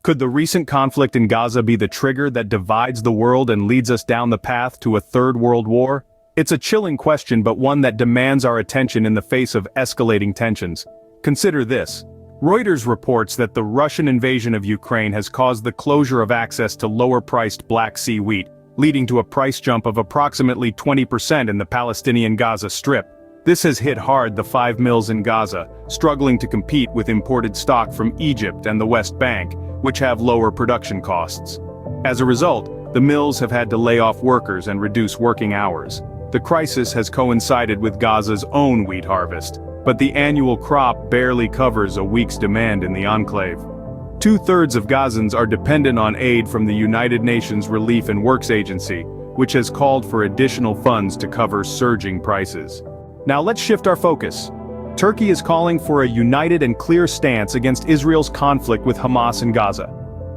Could the recent conflict in Gaza be the trigger that divides the world and leads us down the path to a third world war? It's a chilling question, but one that demands our attention in the face of escalating tensions. Consider this. Reuters reports that the Russian invasion of Ukraine has caused the closure of access to lower-priced Black Sea wheat, leading to a price jump of approximately 20% in the Palestinian Gaza Strip. This has hit hard the 5 mills in Gaza, struggling to compete with imported stock from Egypt and the West Bank, which have lower production costs. As a result, the mills have had to lay off workers and reduce working hours. The crisis has coincided with Gaza's own wheat harvest, but the annual crop barely covers a week's demand in the enclave. 2/3 of Gazans are dependent on aid from the United Nations Relief and Works Agency, which has called for additional funds to cover surging prices. Now let's shift our focus. Turkey is calling for a united and clear stance against Israel's conflict with Hamas in Gaza.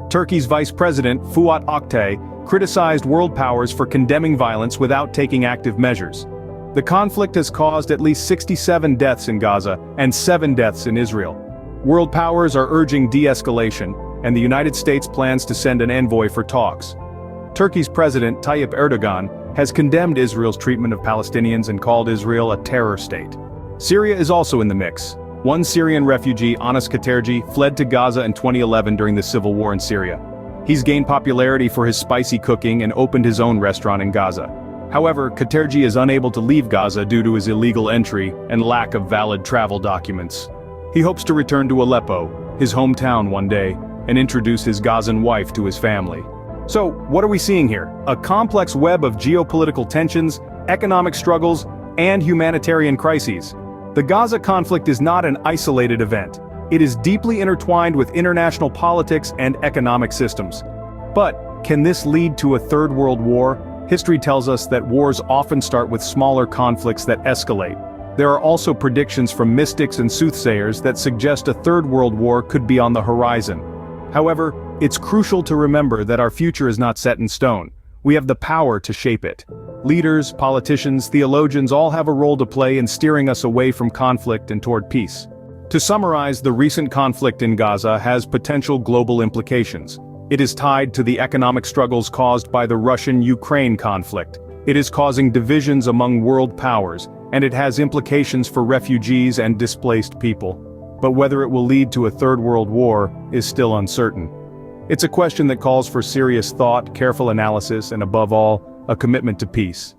Turkey's Vice President, Fuat Oktay, criticized world powers for condemning violence without taking active measures. The conflict has caused at least 67 deaths in Gaza and 7 deaths in Israel. World powers are urging de-escalation, and the United States plans to send an envoy for talks. Turkey's President Tayyip Erdogan has condemned Israel's treatment of Palestinians and called Israel a terror state. Syria is also in the mix. One Syrian refugee, Anas Katerji, fled to Gaza in 2011 during the civil war in Syria. He's gained popularity for his spicy cooking and opened his own restaurant in Gaza. However, Katerji is unable to leave Gaza due to his illegal entry and lack of valid travel documents. He hopes to return to Aleppo, his hometown, one day, and introduce his Gazan wife to his family. So, what are we seeing here? A complex web of geopolitical tensions, economic struggles, and humanitarian crises. The Gaza conflict is not an isolated event. It is deeply intertwined with international politics and economic systems. But, can this lead to a third world war? History tells us that wars often start with smaller conflicts that escalate. There are also predictions from mystics and soothsayers that suggest a third world war could be on the horizon. However, it's crucial to remember that our future is not set in stone. We have the power to shape it. Leaders, politicians, theologians all have a role to play in steering us away from conflict and toward peace. To summarize, the recent conflict in Gaza has potential global implications. It is tied to the economic struggles caused by the Russian-Ukraine conflict. It is causing divisions among world powers, and it has implications for refugees and displaced people. But whether it will lead to a third world war is still uncertain. It's a question that calls for serious thought, careful analysis, and above all, a commitment to peace.